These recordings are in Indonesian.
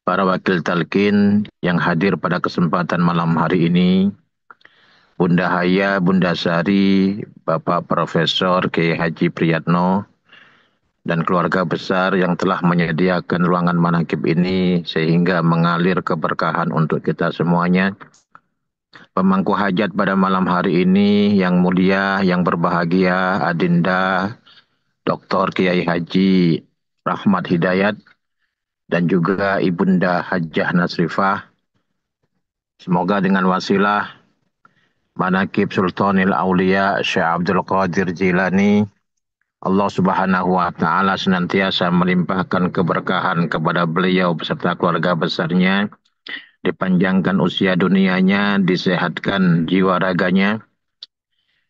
para wakil talqin yang hadir pada kesempatan malam hari ini, Bunda Haya, Bunda Sari, Bapak Profesor Kiai Haji Priyatno, dan keluarga besar yang telah menyediakan ruangan manakib ini sehingga mengalir keberkahan untuk kita semuanya. Pemangku hajat pada malam hari ini yang mulia, yang berbahagia, Adinda Dr. Kiai Haji Rahmat Hidayat, dan juga Ibunda Hajah Nasrifah. Semoga dengan wasilah Manakib Sultanil Aulia Syekh Abdul Qadir Jilani, Allah Subhanahu wa taala senantiasa melimpahkan keberkahan kepada beliau beserta keluarga besarnya, dipanjangkan usia dunianya, disehatkan jiwa raganya,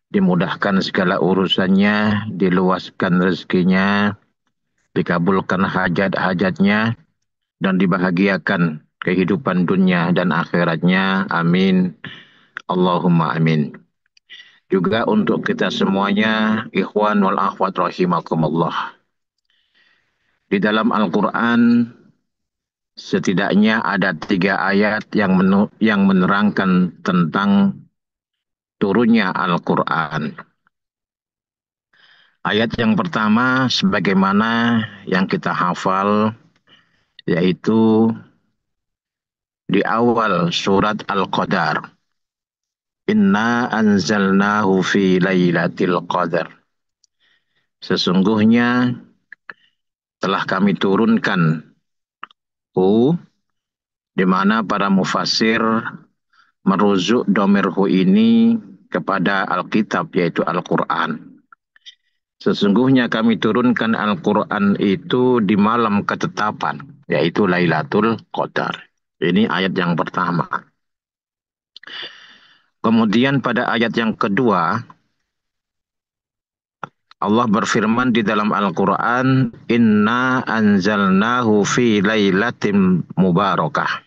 dimudahkan segala urusannya, diluaskan rezekinya, dikabulkan hajat-hajatnya, dan dibahagiakan kehidupan dunia dan akhiratnya. Amin. Allahumma amin. Juga untuk kita semuanya, ikhwan wal akhwat rahimakumullah. Di dalam Al-Quran, setidaknya ada 3 ayat yang menerangkan tentang turunnya Al-Quran. Ayat yang pertama, sebagaimana yang kita hafal, yaitu di awal surat Al-Qadar. Inna anzalnahu fi laylatil qadar. Sesungguhnya telah kami turunkan di mana para mufasir merujuk domirhu ini kepada Alkitab, yaitu Al-Quran. Sesungguhnya kami turunkan Al-Quran itu di malam ketetapan, yaitu Lailatul Qadar. Ini ayat yang pertama. Kemudian pada ayat yang kedua, Allah berfirman di dalam Al-Quran, Inna anzalnahu fi lailatin mubarakah.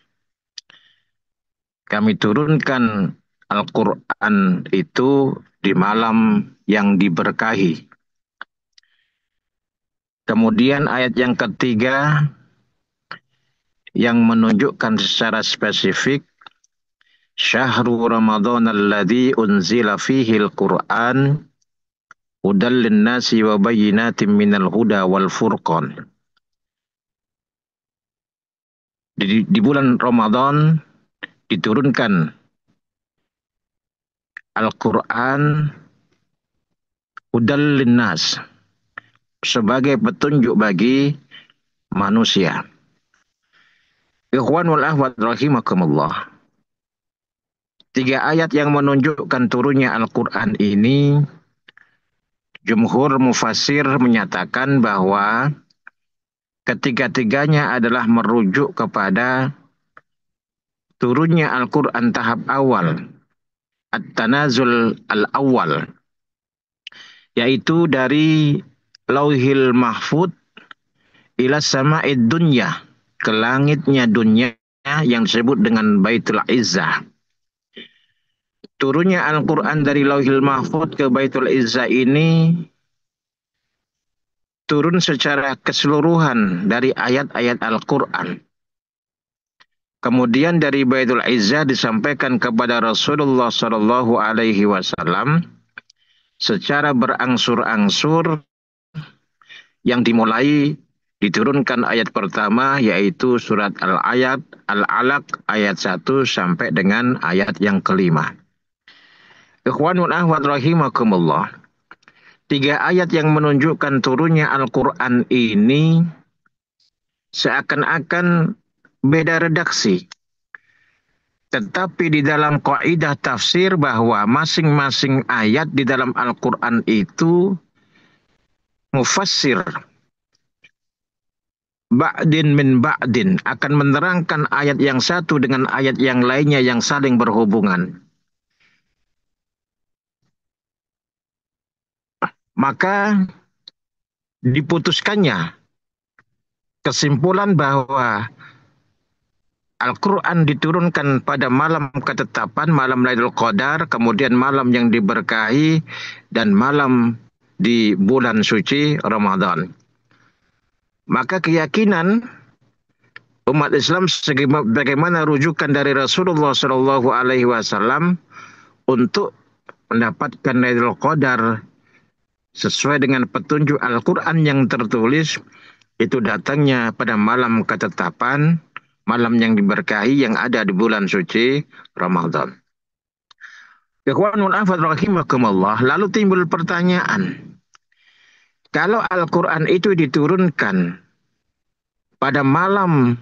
Kami turunkan Al-Quran itu di malam yang diberkahi. Kemudian ayat yang ketiga yang menunjukkan secara spesifik, Syahrul Ramadan alladzi unzila fihi al-Quran hudal linnasi wa bayyinatin minal huda wal furqan. Di bulan Ramadan diturunkan Al-Quran hudal linnas, sebagai petunjuk bagi manusia. Ikhwan wal akhwat rahimakumullah. 3 ayat yang menunjukkan turunnya Al-Quran ini, jumhur mufassir menyatakan bahwa ketiga-tiganya adalah merujuk kepada turunnya Al-Quran tahap awal, At-Tanazul al-awwal, yaitu dari Lauhil Mahfud ila sama'id dunya, ke langitnya dunia yang disebut dengan Baitul Izzah. Turunnya Al-Quran dari Lauhil Mahfud ke Baitul Izzah ini turun secara keseluruhan dari ayat-ayat Al-Quran. Kemudian dari Baitul Izzah disampaikan kepada Rasulullah Shallallahu Alaihi Wasallam secara berangsur-angsur, yang dimulai diturunkan ayat pertama yaitu surat Al-Alaq ayat 1 sampai dengan ayat yang kelima. Ikhwanul ahwat rahimakumullah. 3 ayat yang menunjukkan turunnya Al-Quran ini seakan-akan beda redaksi. Tetapi di dalam kaidah tafsir bahwa masing-masing ayat di dalam Al-Quran itu mufassir ba'din min ba'din, akan menerangkan ayat yang satu dengan ayat yang lainnya yang saling berhubungan. Maka diputuskannya kesimpulan bahwa Al-Quran diturunkan pada malam ketetapan, malam Lailatul Qadar, kemudian malam yang diberkahi, dan malam di bulan suci Ramadan. Maka keyakinan umat Islam bagaimana rujukan dari Rasulullah Shallallahu Alaihi Wasallam untuk mendapatkan Lailatul Qadar sesuai dengan petunjuk Al-Quran yang tertulis, itu datangnya pada malam ketetapan, malam yang diberkahi yang ada di bulan suci Ramadan. Ikhwanul afad rahimakumullah, lalu timbul pertanyaan, kalau Al-Quran itu diturunkan pada malam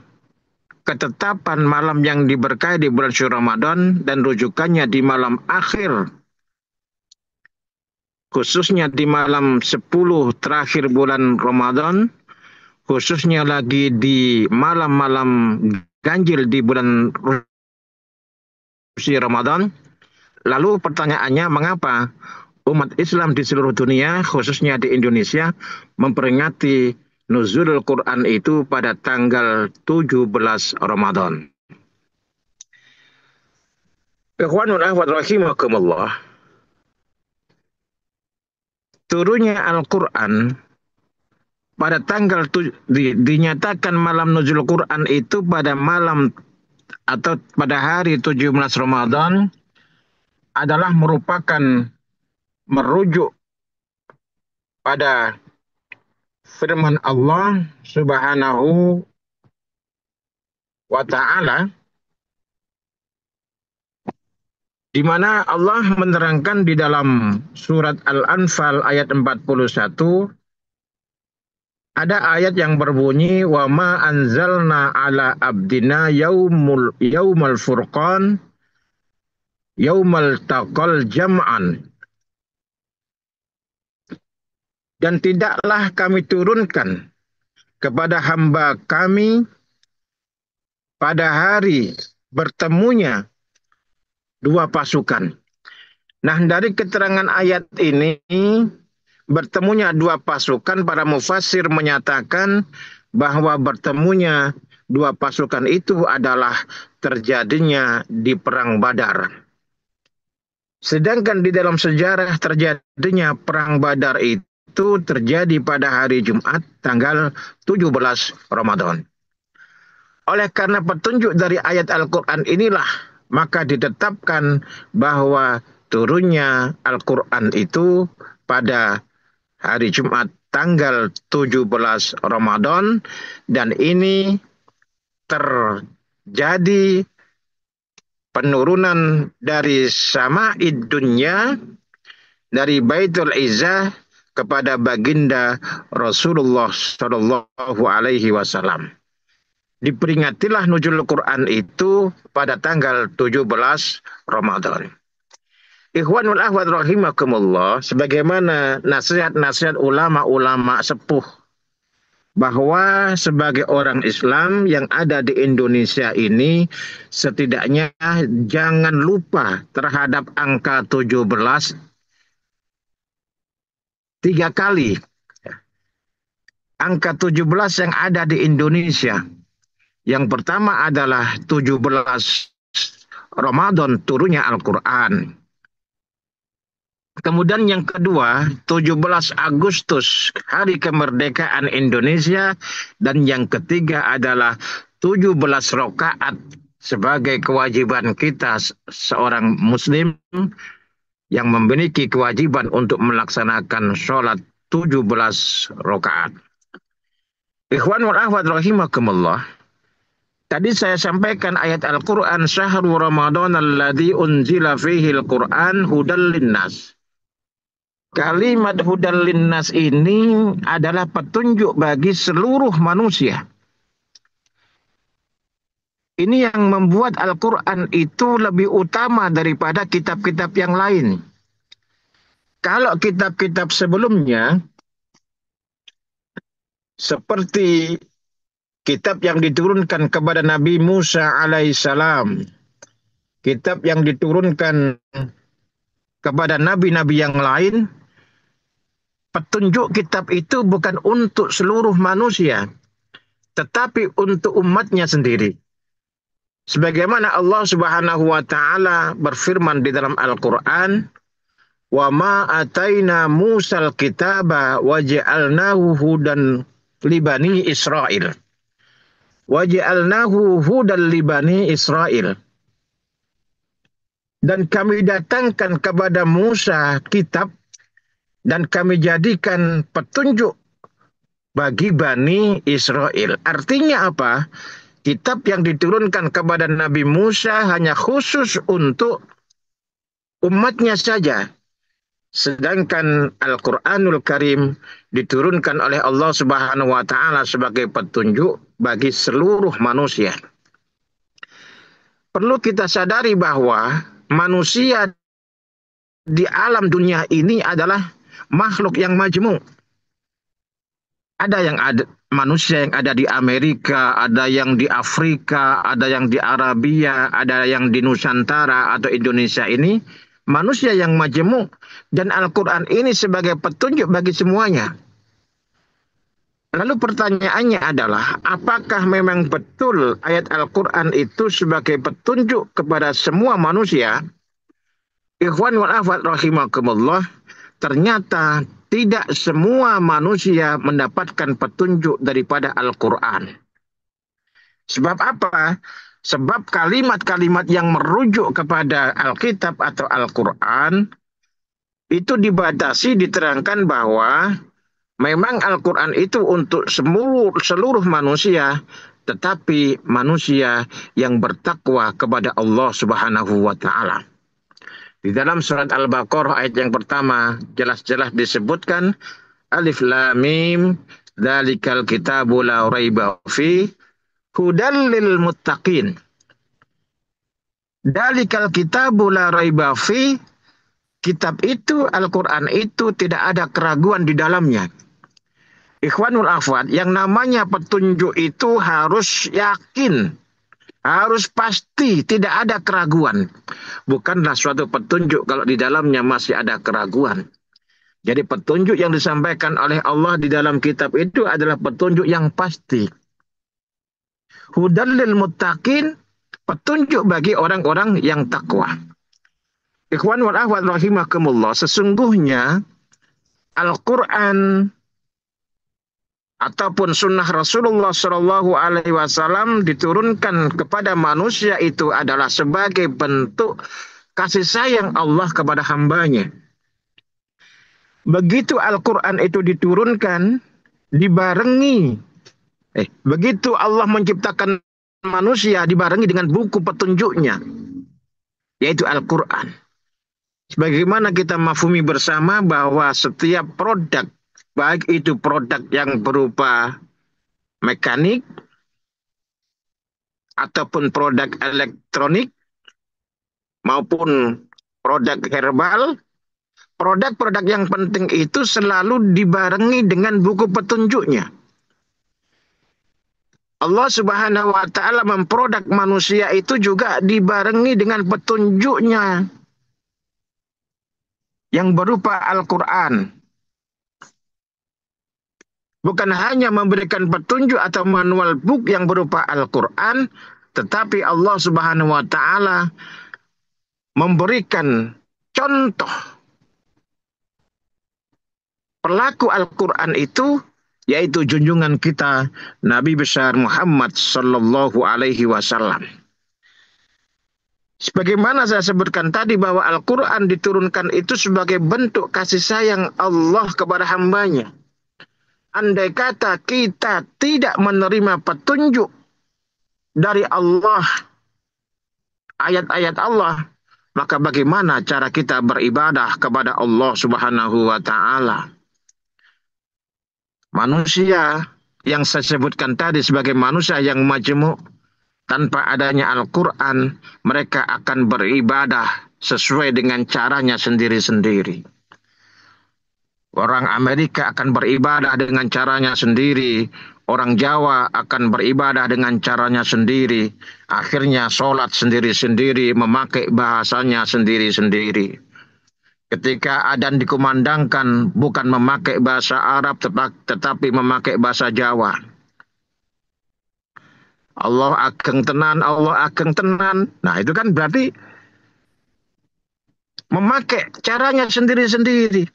ketetapan, malam yang diberkahi di bulan suci Ramadan, dan rujukannya di malam akhir, khususnya di malam 10 terakhir bulan Ramadan, khususnya lagi di malam-malam ganjil di bulan suci Ramadan. Lalu pertanyaannya, mengapa umat Islam di seluruh dunia, khususnya di Indonesia, memperingati nuzulul Quran itu pada tanggal 17 Ramadan? Ikhwanul ahwat rahimakumullah, turunnya Al-Quran pada tanggal dinyatakan malam nuzul Quran itu pada malam atau pada hari 17 Ramadan adalah merupakan merujuk pada firman Allah Subhanahu wa taala, di mana Allah menerangkan di dalam surat Al-Anfal ayat 41, ada ayat yang berbunyi, wa ma anzalna ala abdina yaumal furqan yaumal taqal jam'an. Dan tidaklah kami turunkan kepada hamba kami pada hari bertemunya dua pasukan. Nah, dari keterangan ayat ini, bertemunya dua pasukan, para mufassir menyatakan bahwa bertemunya dua pasukan itu adalah terjadinya di Perang Badar. Sedangkan di dalam sejarah terjadinya Perang Badar itu terjadi pada hari Jumat tanggal 17 Ramadan. Oleh karena petunjuk dari ayat Al-Quran inilah, maka ditetapkan bahwa turunnya Al-Quran itu pada hari Jumat tanggal 17 Ramadan, dan ini terjadi penurunan dari sama'id dunya, dari Baitul Izzah kepada baginda Rasulullah Shallallahu Alaihi Wasallam. Diperingatilah nuzul Quran itu pada tanggal 17 Ramadan. Ikhwanul ahwad rahimakumullah, sebagaimana nasihat-nasihat ulama-ulama sepuh, bahwa sebagai orang Islam yang ada di Indonesia ini, setidaknya jangan lupa terhadap angka 17 tiga kali. Angka 17 yang ada di Indonesia. Yang pertama adalah 17 Ramadan turunnya Al-Quran. Kemudian yang kedua, 17 Agustus, hari kemerdekaan Indonesia. Dan yang ketiga adalah 17 rakaat sebagai kewajiban kita seorang muslim yang memiliki kewajiban untuk melaksanakan sholat 17 rakaat. Ikhwan wal akhwat rahimakumullah, tadi saya sampaikan ayat Al-Quran, syahrul Ramadan alladzi unzila fihi al-Quran hudal linnas. Kalimat hudal linnas ini adalah petunjuk bagi seluruh manusia. Ini yang membuat Al-Quran itu lebih utama daripada kitab-kitab yang lain. Kalau kitab-kitab sebelumnya, seperti kitab yang diturunkan kepada Nabi Musa alaihissalam, kitab yang diturunkan kepada nabi-nabi yang lain, petunjuk kitab itu bukan untuk seluruh manusia, tetapi untuk umatnya sendiri. Sebagaimana Allah Subhanahu wa taala berfirman di dalam Al-Qur'an, "Wa ma ataina Musal kitaba wa ja'alnahu hudan li bani Israil." Waj'alnahu hudal li bani Israel. Dan kami datangkan kepada Musa kitab dan kami jadikan petunjuk bagi Bani Israel. Artinya apa? Kitab yang diturunkan kepada Nabi Musa hanya khusus untuk umatnya saja. Sedangkan Al-Quranul Karim diturunkan oleh Allah Subhanahu wa Ta'ala sebagai petunjuk bagi seluruh manusia. Perlu kita sadari bahwa manusia di alam dunia ini adalah makhluk yang majmuk. Ada yang ada manusia yang ada di Amerika, ada yang di Afrika, ada yang di Arabia, ada yang di Nusantara atau Indonesia ini manusia yang majemuk, dan Al-Quran ini sebagai petunjuk bagi semuanya. Lalu pertanyaannya adalah, apakah memang betul ayat Al-Quran itu sebagai petunjuk kepada semua manusia? Ikhwan wal akhwat rahimakumullah, ternyata tidak semua manusia mendapatkan petunjuk daripada Al-Quran. Sebab apa? Sebab kalimat-kalimat yang merujuk kepada Alkitab atau Al-Quran itu dibatasi, diterangkan bahwa memang Al-Quran itu untuk seluruh manusia, tetapi manusia yang bertakwa kepada Allah Subhanahu wa Ta'ala. Di dalam surat Al-Baqarah ayat yang pertama jelas-jelas disebutkan Alif Lam Mim dzalikal kitabu la raiba fi hudal lil muttaqin. Dzalikal kitabu la raiba fi, kitab itu, Al-Quran itu tidak ada keraguan di dalamnya. Ikhwanul akhwat, yang namanya petunjuk itu harus yakin, harus pasti, tidak ada keraguan. Bukanlah suatu petunjuk kalau di dalamnya masih ada keraguan. Jadi petunjuk yang disampaikan oleh Allah di dalam kitab itu adalah petunjuk yang pasti. Hudal lil muttaqin, petunjuk bagi orang-orang yang takwa. Ikhwan wal akhwat rahimakumullah, sesungguhnya Al-Quran ataupun sunnah Rasulullah Shallallahu Alaihi Wasallam diturunkan kepada manusia itu adalah sebagai bentuk kasih sayang Allah kepada hambanya. Begitu Al-Quran itu diturunkan, begitu Allah menciptakan manusia dibarengi dengan buku petunjuknya, yaitu Al-Quran. Sebagaimana kita mafhumi bersama bahwa setiap produk, baik itu produk yang berupa mekanik ataupun produk elektronik maupun produk herbal, produk-produk yang penting itu selalu dibarengi dengan buku petunjuknya. Allah Subhanahu wa Ta'ala memproduk manusia itu juga dibarengi dengan petunjuknya yang berupa Al-Quran. Bukan hanya memberikan petunjuk atau manual book yang berupa Al-Quran, tetapi Allah Subhanahu wa Ta'ala memberikan contoh pelaku Al-Quran itu, yaitu junjungan kita Nabi besar Muhammad sallallahu alaihi wasallam. Sebagaimana saya sebutkan tadi bahwa Al-Quran diturunkan itu sebagai bentuk kasih sayang Allah kepada hambanya. Andai kata kita tidak menerima petunjuk dari Allah, ayat-ayat Allah, maka bagaimana cara kita beribadah kepada Allah Subhanahu wa Ta'ala? Manusia yang saya sebutkan tadi sebagai manusia yang majemuk, tanpa adanya Al-Quran, mereka akan beribadah sesuai dengan caranya sendiri-sendiri. Orang Amerika akan beribadah dengan caranya sendiri. Orang Jawa akan beribadah dengan caranya sendiri. Akhirnya sholat sendiri-sendiri, memakai bahasanya sendiri-sendiri. Ketika adzan dikumandangkan, bukan memakai bahasa Arab, tetapi memakai bahasa Jawa. Allah ageng tenan, Allah ageng tenan. Nah itu kan berarti memakai caranya sendiri-sendiri.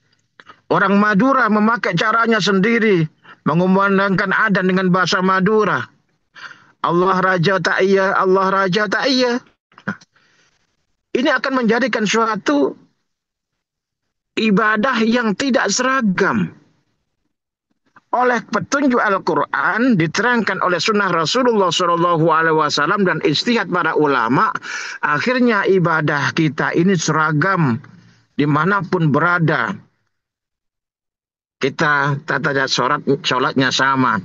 Orang Madura memakai caranya sendiri, mengumandangkan adzan dengan bahasa Madura. Allah Raja tak iya, Allah Raja tak iya. Ini akan menjadikan suatu ibadah yang tidak seragam. Oleh petunjuk Al-Quran diterangkan oleh sunnah Rasulullah SAW dan ijtihad para ulama, akhirnya ibadah kita ini seragam dimanapun berada. Kita tata sholatnya sama.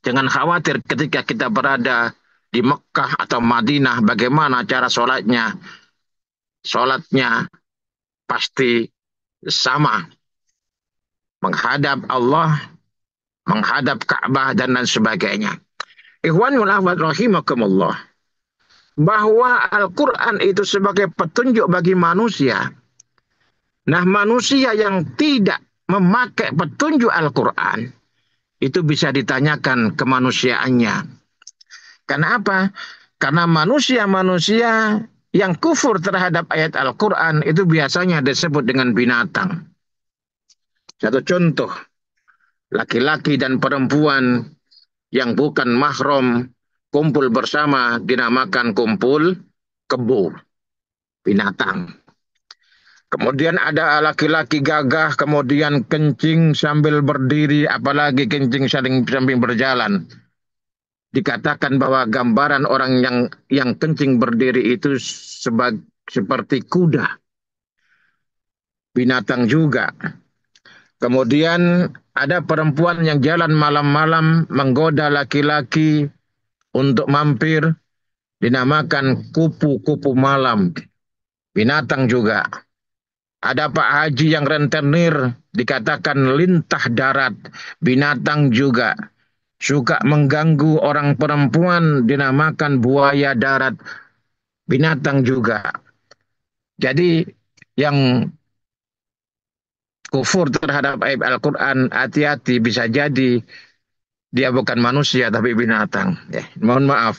Jangan khawatir ketika kita berada di Mekah atau Madinah bagaimana cara sholatnya. Sholatnya pasti sama. Menghadap Allah, menghadap Ka'bah dan lain sebagainya. Ikhwanul akhwat rahimakumullah. Bahwa Al-Quran itu sebagai petunjuk bagi manusia. Nah, manusia yang tidak memakai petunjuk Al-Quran, itu bisa ditanyakan kemanusiaannya. Karena apa? Karena manusia-manusia yang kufur terhadap ayat Al-Quran itu biasanya disebut dengan binatang. Satu contoh, laki-laki dan perempuan yang bukan mahram kumpul bersama dinamakan kumpul kebo, binatang. Kemudian ada laki-laki gagah, kemudian kencing sambil berdiri, apalagi kencing sambil berjalan. Dikatakan bahwa gambaran orang yang kencing berdiri itu seperti kuda, binatang juga. Kemudian ada perempuan yang jalan malam-malam menggoda laki-laki untuk mampir, dinamakan kupu-kupu malam, binatang juga. Ada Pak Haji yang rentenir, dikatakan lintah darat, binatang juga. Suka mengganggu orang perempuan, dinamakan buaya darat, binatang juga. Jadi yang kufur terhadap ayat Al-Quran, hati-hati, bisa jadi dia bukan manusia tapi binatang. Mohon maaf.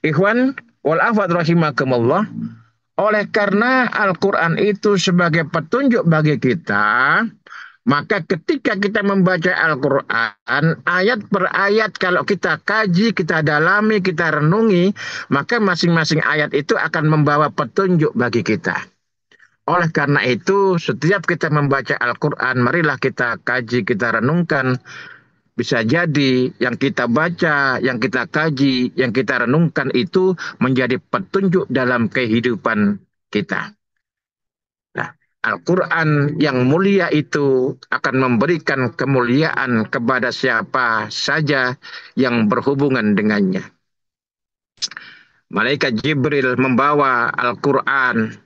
Ikhwan wal akhwat rahimakumullah. Oleh karena Al-Quran itu sebagai petunjuk bagi kita, maka ketika kita membaca Al-Quran, ayat per ayat kalau kita kaji, kita dalami, kita renungi, maka masing-masing ayat itu akan membawa petunjuk bagi kita. Oleh karena itu, setiap kita membaca Al-Quran, marilah kita kaji, kita renungkan. Bisa jadi yang kita baca, yang kita kaji, yang kita renungkan itu menjadi petunjuk dalam kehidupan kita. Nah, Al-Quran yang mulia itu akan memberikan kemuliaan kepada siapa saja yang berhubungan dengannya. Malaikat Jibril membawa Al-Quran.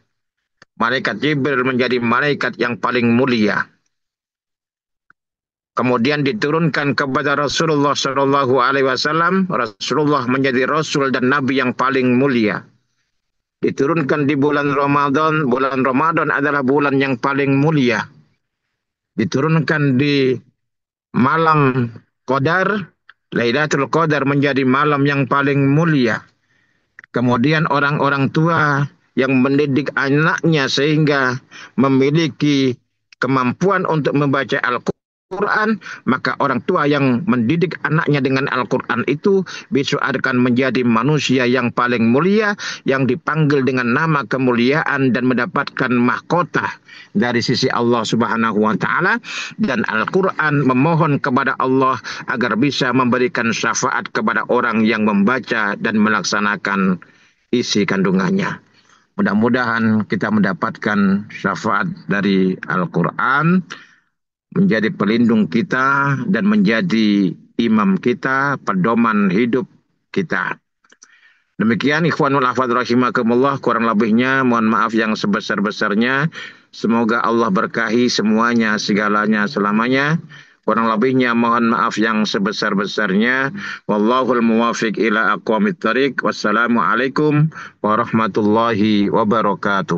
Malaikat Jibril menjadi malaikat yang paling mulia. Kemudian diturunkan kepada Rasulullah SAW. Rasulullah menjadi Rasul dan Nabi yang paling mulia. Diturunkan di bulan Ramadan. Bulan Ramadan adalah bulan yang paling mulia. Diturunkan di malam Qadar. Lailatul Qadar menjadi malam yang paling mulia. Kemudian orang-orang tua yang mendidik anaknya sehingga memiliki kemampuan untuk membaca Al-Quran, maka orang tua yang mendidik anaknya dengan Al-Quran itu besok akan menjadi manusia yang paling mulia, yang dipanggil dengan nama kemuliaan dan mendapatkan mahkota dari sisi Allah Subhanahu wa Ta'ala. Dan Al-Quran memohon kepada Allah agar bisa memberikan syafaat kepada orang yang membaca dan melaksanakan isi kandungannya. Mudah-mudahan kita mendapatkan syafaat dari Al-Quran, menjadi pelindung kita dan menjadi imam kita, pedoman hidup kita. Demikian ikhwanul akhwat rahimakumullah, kurang lebihnya mohon maaf yang sebesar-besarnya. Semoga Allah berkahi semuanya, segalanya, selamanya. Kurang lebihnya mohon maaf yang sebesar-besarnya. Wallahul muwafiq ila aqwamit thariq. Wassalamualaikum warahmatullahi wabarakatuh.